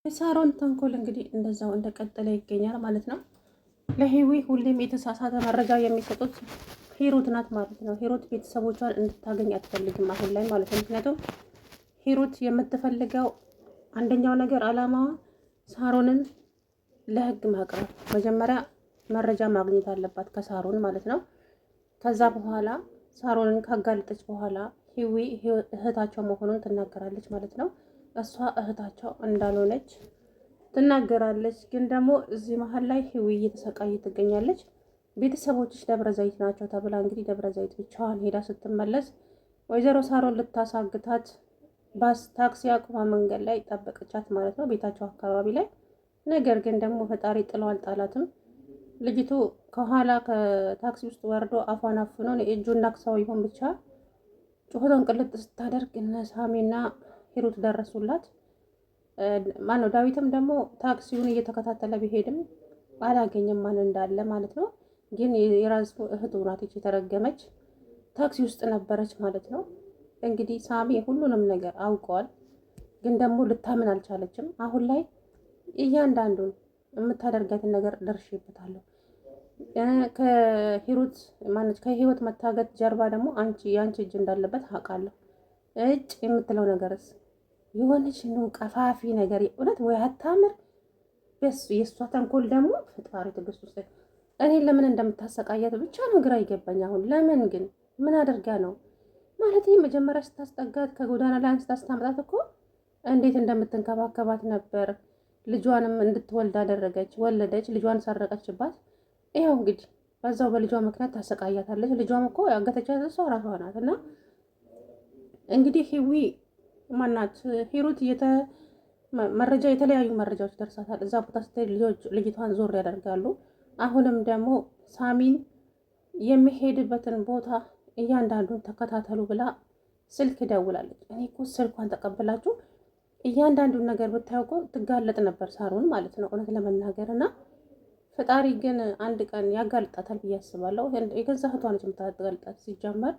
የሳሮን ተንኮል እንግዲህ እንደዛው እንደቀጠለ ይገኛል ማለት ነው። ለሂዊ ሁሌም የተሳሳተ መረጃ የሚሰጡት ሂሩት ናት ማለት ነው። ሂሩት ቤተሰቦቿን እንድታገኝ አትፈልግም አሁን ላይ ማለት ነው። ምክንያቱም ሂሩት የምትፈልገው አንደኛው ነገር አላማዋ ሳሮንን ለህግ ማቅረብ፣ መጀመሪያ መረጃ ማግኘት አለባት ከሳሮን ማለት ነው። ከዛ በኋላ ሳሮንን ካጋለጠች በኋላ ሂዊ እህታቸው መሆኑን ትናገራለች ማለት ነው። እሷ እህታቸው እንዳልሆነች ትናገራለች። ግን ደግሞ እዚህ መሀል ላይ ሂዊ እየተሰቃየ ትገኛለች። ቤተሰቦችሽ ደብረ ዘይት ናቸው ተብላ እንግዲህ ደብረ ዘይት ብቻዋን ሄዳ ስትመለስ ወይዘሮ ሳሮን ልታሳግታት ባስ ታክሲ አቁማ መንገድ ላይ ጠበቀቻት ማለት ነው፣ ቤታቸው አካባቢ ላይ። ነገር ግን ደግሞ ፈጣሪ ጥለው አልጣላትም። ልጅቱ ከኋላ ከታክሲ ውስጥ ወርዶ አፏን አፍኖ የእጁን ናክሳው ይሆን ብቻ ጩኸቷን ቅልጥ ስታደርግ እነ ሳሚና ሂሩት ደረሱላት። ማነው ዳዊትም ደግሞ ታክሲውን እየተከታተለ ቢሄድም አላገኘም ማን እንዳለ ማለት ነው። ግን የራሱ እህቱ ናት የተረገመች፣ ታክሲ ውስጥ ነበረች ማለት ነው። እንግዲህ ሳሚ ሁሉንም ነገር አውቀዋል፣ ግን ደግሞ ልታምን አልቻለችም። አሁን ላይ እያንዳንዱን የምታደርጋትን ነገር ደርሼበታለሁ። ከሂሩት ማነች ከህይወት መታገት ጀርባ ደግሞ የአንቺ እጅ እንዳለበት አውቃለሁ። እጭ የምትለው ነገርስ የሆነች ነው ቀፋፊ ነገር እውነት ወይ አታምር። በስ የእሷ ተንኮል ደግሞ ፈጣሪ ትዕግስት ውስጥ እኔ ለምን እንደምታሰቃያት ብቻ ነው ግራ ይገባኝ። አሁን ለምን ግን ምን አድርጋ ነው ማለት መጀመሪያ ስታስጠጋት ከጎዳና ላይ አንስታ ስታመጣት እኮ እንዴት እንደምትንከባከባት ነበር። ልጇንም እንድትወልድ አደረገች፣ ወለደች፣ ልጇን ሰረቀችባት። ይኸው እንግዲህ በዛው በልጇ ምክንያት ታሰቃያታለች። ልጇም እኮ ያገተቻት እሷ ራሷ ናት። እና እንግዲህ ሂዊ ማናት ሂሩት መረጃ የተለያዩ መረጃዎች ደርሳታል። እዛ ቦታ ስትሄድ ልጅቷን ዞር ያደርጋሉ። አሁንም ደግሞ ሳሚን የሚሄድበትን ቦታ እያንዳንዱን ተከታተሉ ብላ ስልክ ደውላለች። እኔ እኮ ስልኳን ተቀብላችሁ እያንዳንዱን ነገር ብታዩ እኮ ትጋለጥ ነበር ሳሮን ማለት ነው እውነት ለመናገር። እና ፈጣሪ ግን አንድ ቀን ያጋልጣታል ብዬ አስባለሁ። የገዛ እህቷ ነች የምታጋልጣት። ሲጀመር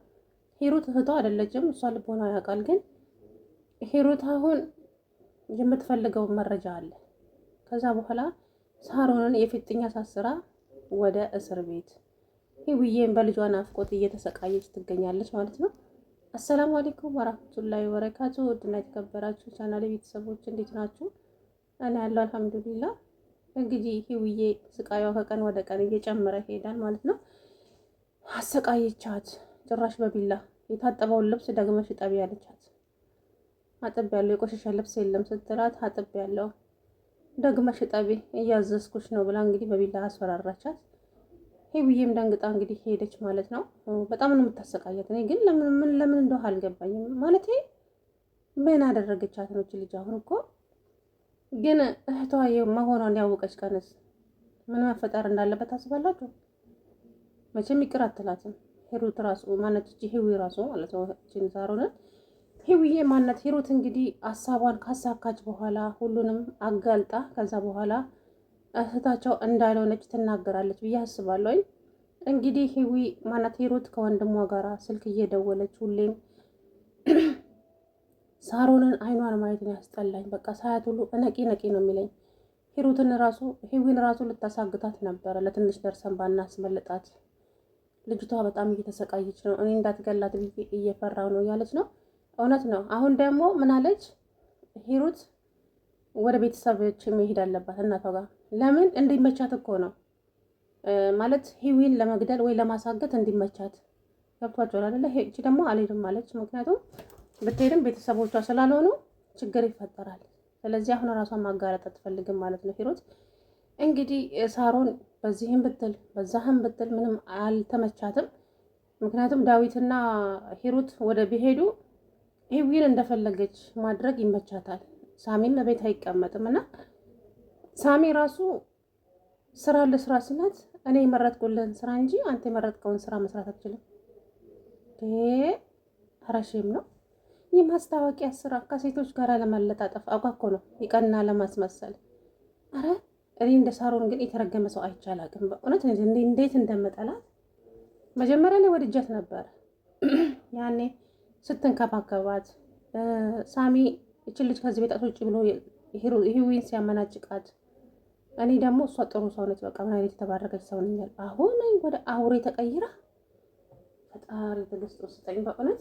ሂሩት እህቷ አይደለችም፣ እሷ ልቦና ያውቃል። ግን ሂሩት አሁን የምትፈልገው መረጃ አለ። ከዛ በኋላ ሳሮንን የፊጥኛ ሳስራ ወደ እስር ቤት ሂዊዬን በልጇ ናፍቆት እየተሰቃየች ትገኛለች ማለት ነው። አሰላሙ አለይኩም ወራህመቱላሂ ወበረካቱ። ውድና የተከበራችሁ ቻናል ቤተሰቦች እንዴት ናችሁ? እኔ ያለው አልሐምዱሊላህ። እንግዲህ ሂዊዬ ስቃዩዋ ከቀን ወደ ቀን እየጨመረ ይሄዳል ማለት ነው። አሰቃየቻት ጭራሽ በቢላ የታጠበውን ልብስ ደግመሽ እጠቢ ያለቻት። አጥብ ያለው የቆሸሸ ልብስ የለም ስትላት አጥብ ያለው ደግመሽ እጠቢ እያዘዝኩሽ ነው ብላ እንግዲህ በቢላ አስፈራራቻት። ሂዊዬም ደንግጣ እንግዲህ ሄደች ማለት ነው። በጣም ነው የምታሰቃያት። እኔ ግን ለምን እንደው አልገባኝም ማለት ምን አደረገቻት ነው ልጅ? አሁን እኮ ግን እህቷ መሆኗን ያወቀች ቀንስ ምን መፈጠር እንዳለበት ታስባላችሁ? መቼም ይቅር አትላትም። ሂሩት ራሱ ማነት ሂዊ ራሱ ማለት ነው ሳሮንን ሂዊዬ ማነት ሂሩት እንግዲህ ሀሳቧን ካሳካች በኋላ ሁሉንም አጋልጣ ከዛ በኋላ እህታቸው እንዳልሆነች ትናገራለች ብዬ አስባለሁ። እንግዲህ ሂዊ ማናት ሂሩት ከወንድሟ ጋራ ስልክ እየደወለች ሁሌም ሳሮንን አይኗን ማየት ነው ያስጠላኝ። በቃ ሳያት ሁሉ ነቂ ነቂ ነው የሚለኝ። ሂዊን ራሱ ልታሳግታት ነበረ። ለትንሽ ደርሰን ባናስመልጣት ልጅቷ በጣም እየተሰቃየች ነው። እኔ እንዳትገላት ብዬ እየፈራው ነው እያለች ነው። እውነት ነው። አሁን ደግሞ ምን አለች ሂሩት ወደ ቤተሰቦች መሄድ አለባት እናቷ ጋር። ለምን እንዲመቻት እኮ ነው ማለት ሂዊን ለመግደል ወይ ለማሳገት እንዲመቻት ገብቷቸዋል አይደለ? እቺ ደግሞ አልሄድም አለች። ምክንያቱም ብትሄድም ቤተሰቦቿ ስላልሆኑ ችግር ይፈጠራል። ስለዚህ አሁን ራሷን ማጋለጥ አትፈልግም ማለት ነው ሂሩት። እንግዲህ ሳሮን በዚህም ብትል በዛህም ብትል ምንም አልተመቻትም። ምክንያቱም ዳዊትና ሂሩት ወደ ቢሄዱ ሂዊን እንደፈለገች ማድረግ ይመቻታል። ሳሚም በቤት አይቀመጥም እና ሳሚ ራሱ ስራ ለስራ ስላት እኔ የመረጥኩልህን ስራ እንጂ አንተ የመረጥከውን ስራ መስራት አትችልም። አረሽም ነው የማስታወቂያ ስራ ከሴቶች ጋር ለመለጣጠፍ አጓኮ ነው ይቀና ለማስመሰል። አረ እኔ እንደ ሳሮን ግን የተረገመ ሰው አይቻላቅም በእውነት እንዴት እንደመጠላት መጀመሪያ ላይ ወድጃት ነበር ያኔ ስትንከባከባት ሳሚ እቺ ልጅ ከዚህ ቤት አትወጪ ብሎ ህዊን ሲያመናጭቃት፣ እኔ ደግሞ እሷ ጥሩ ሰው ነች፣ በቃ ምን አይነት የተባረከች ሰው ነኛል። አሁን ወደ አውሬ ተቀይራ ፈጣሪ ትዕግስት ስጠኝ በእውነት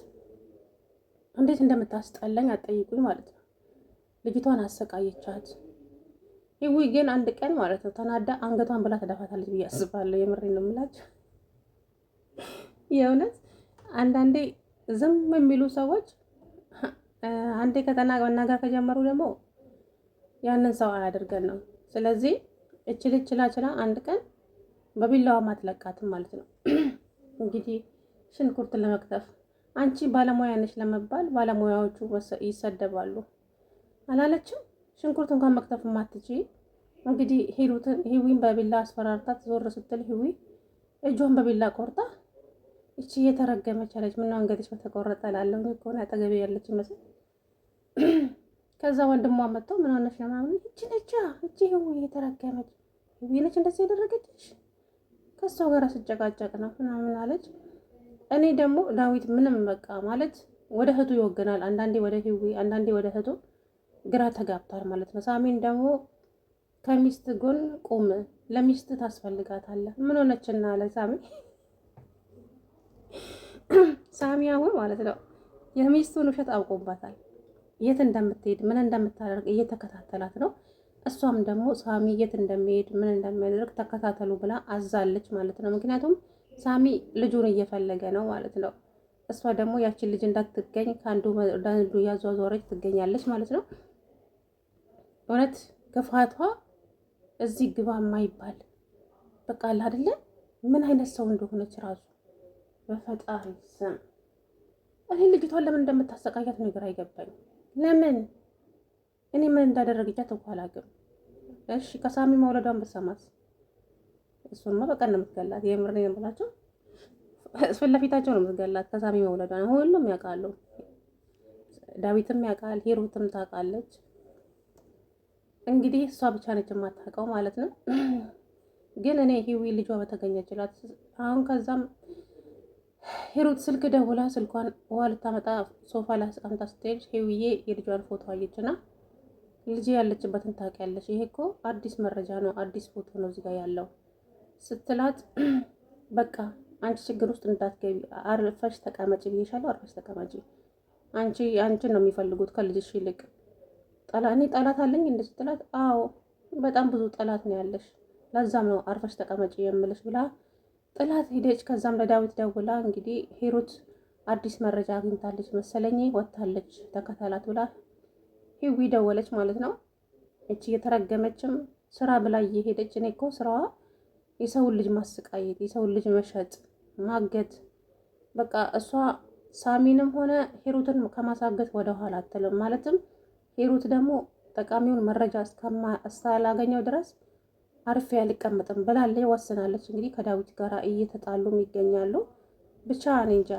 እንዴት እንደምታስጠላኝ አትጠይቁኝ ማለት ነው። ልጅቷን አሰቃየቻት። ህዊ ግን አንድ ቀን ማለት ነው ተናዳ አንገቷን ብላ ተደፋታለች ብዬ አስባለሁ። የምሬን ነው የምላቸው። የእውነት አንዳንዴ ዝም የሚሉ ሰዎች አንዴ መናገር ከጀመሩ ደግሞ ያንን ሰው አያደርገን ነው። ስለዚህ ችላ አንድ ቀን በቢላዋ ማትለቃትም ማለት ነው። እንግዲህ ሽንኩርት ለመክተፍ አንቺ ባለሙያ ነሽ ለመባል ባለሙያዎቹ ይሰደባሉ አላለችም? ሽንኩርት እንኳን መክተፍ ማትች እንግዲህ ህዊን በቢላ አስፈራርታት ዞር ስትል ህዊ እጇን በቢላ ቆርጣ እቺ የተረገመች አለች። ምን ነው እንግዲህ በተቆረጠ ላለው ከሆነ አጠገቤ ያለች ይመስል ከዛ ወንድሟ መጥተው ምን ሆነሽ ነው ማለት እቺ ነች እቺ ህዊ የተረገመች ህዊ ነች እንደዚህ ያደረገችሽ ከሷ ጋር ስጨቃጨቅ ነው ምናምን አለች። እኔ ደግሞ ዳዊት ምንም በቃ ማለት ወደ እህቱ ይወገናል። አንዳንዴ ወደ ህዊ አንዳንዴ ወደ እህቱ ግራ ተጋብቷል ማለት ነው። ሳሚን ደግሞ ከሚስት ጎን ቁም፣ ለሚስት ታስፈልጋታለህ። ምን ሆነችና አለ ሳሚ አሁን ማለት ነው የሚስቱን ውሸት አውቆባታል። የት እንደምትሄድ ምን እንደምታደርግ እየተከታተላት ነው። እሷም ደግሞ ሳሚ የት እንደሚሄድ ምን እንደሚያደርግ ተከታተሉ ብላ አዛለች ማለት ነው። ምክንያቱም ሳሚ ልጁን እየፈለገ ነው ማለት ነው። እሷ ደግሞ ያችን ልጅ እንዳትገኝ ከአንዱ ወደ አንዱ ያዟዟረች ትገኛለች ማለት ነው። እውነት ክፋቷ እዚህ ግባ የማይባል በቃ አለ አይደለ? ምን አይነት ሰው እንደሆነች ራሱ በፈጣሪ ስም እኔ ልጅቷን ለምን እንደምታሰቃያት ነገር አይገባኝ። ለምን እኔ ምን እንዳደረገቻት እንኳን አላውቅም። እሺ ከሳሚ መውለዷን ብትሰማስ? እሱንማ በቀን ነው የምትገላት። የምሬን ነው የምላቸው። ፊት ለፊታቸው ነው የምትገላት ከሳሚ መውለዷን። ሁሉም ያውቃሉ። ዳዊትም ያውቃል፣ ሂሩትም ታውቃለች። እንግዲህ እሷ ብቻ ነች የማታውቀው ማለት ነው። ግን እኔ ሂዊ ልጇ በተገኘችላት አሁን ከዛም ሂሩት ስልክ ደውላ ስልኳን ውሃ ልታመጣ ሶፋ ላይ አስቀምጣ ስትሄድ ሂዊዬ የልጇን ፎቶ አየችና ልጅ ያለችበትን ታውቂያለሽ? ይሄ እኮ አዲስ መረጃ ነው፣ አዲስ ፎቶ ነው እዚህ ጋር ያለው ስትላት፣ በቃ አንቺ ችግር ውስጥ እንዳትገቢ አርፈሽ ተቀመጪ ብዬሻለሁ፣ አርፈሽ ተቀመጪ። አንቺን ነው የሚፈልጉት ከልጅሽ ይልቅ። እኔ ጠላት አለኝ እንደ ስትላት፣ አዎ በጣም ብዙ ጠላት ነው ያለሽ፣ ለዛም ነው አርፈሽ ተቀመጪ የምልሽ ብላ ጥላት ሄደች። ከዛም ለዳዊት ደውላ እንግዲህ ሂሩት አዲስ መረጃ አግኝታለች መሰለኝ ወጥታለች ተከታላት ብላ ሂዊ ደወለች ማለት ነው። እቺ የተረገመችም ስራ ብላ እየሄደች እኔ እኮ ስራዋ የሰውን ልጅ ማስቃየት፣ የሰውን ልጅ መሸጥ፣ ማገት በቃ እሷ ሳሚንም ሆነ ሂሩትን ከማሳገት ወደ ኋላ አትልም። ማለትም ሂሩት ደግሞ ጠቃሚውን መረጃ እስካላገኘው ድረስ አርፌ አልቀመጥም ብላለች፣ ወስናለች። እንግዲህ ከዳዊት ጋር እየተጣሉም ይገኛሉ። ብቻ እኔ እንጃ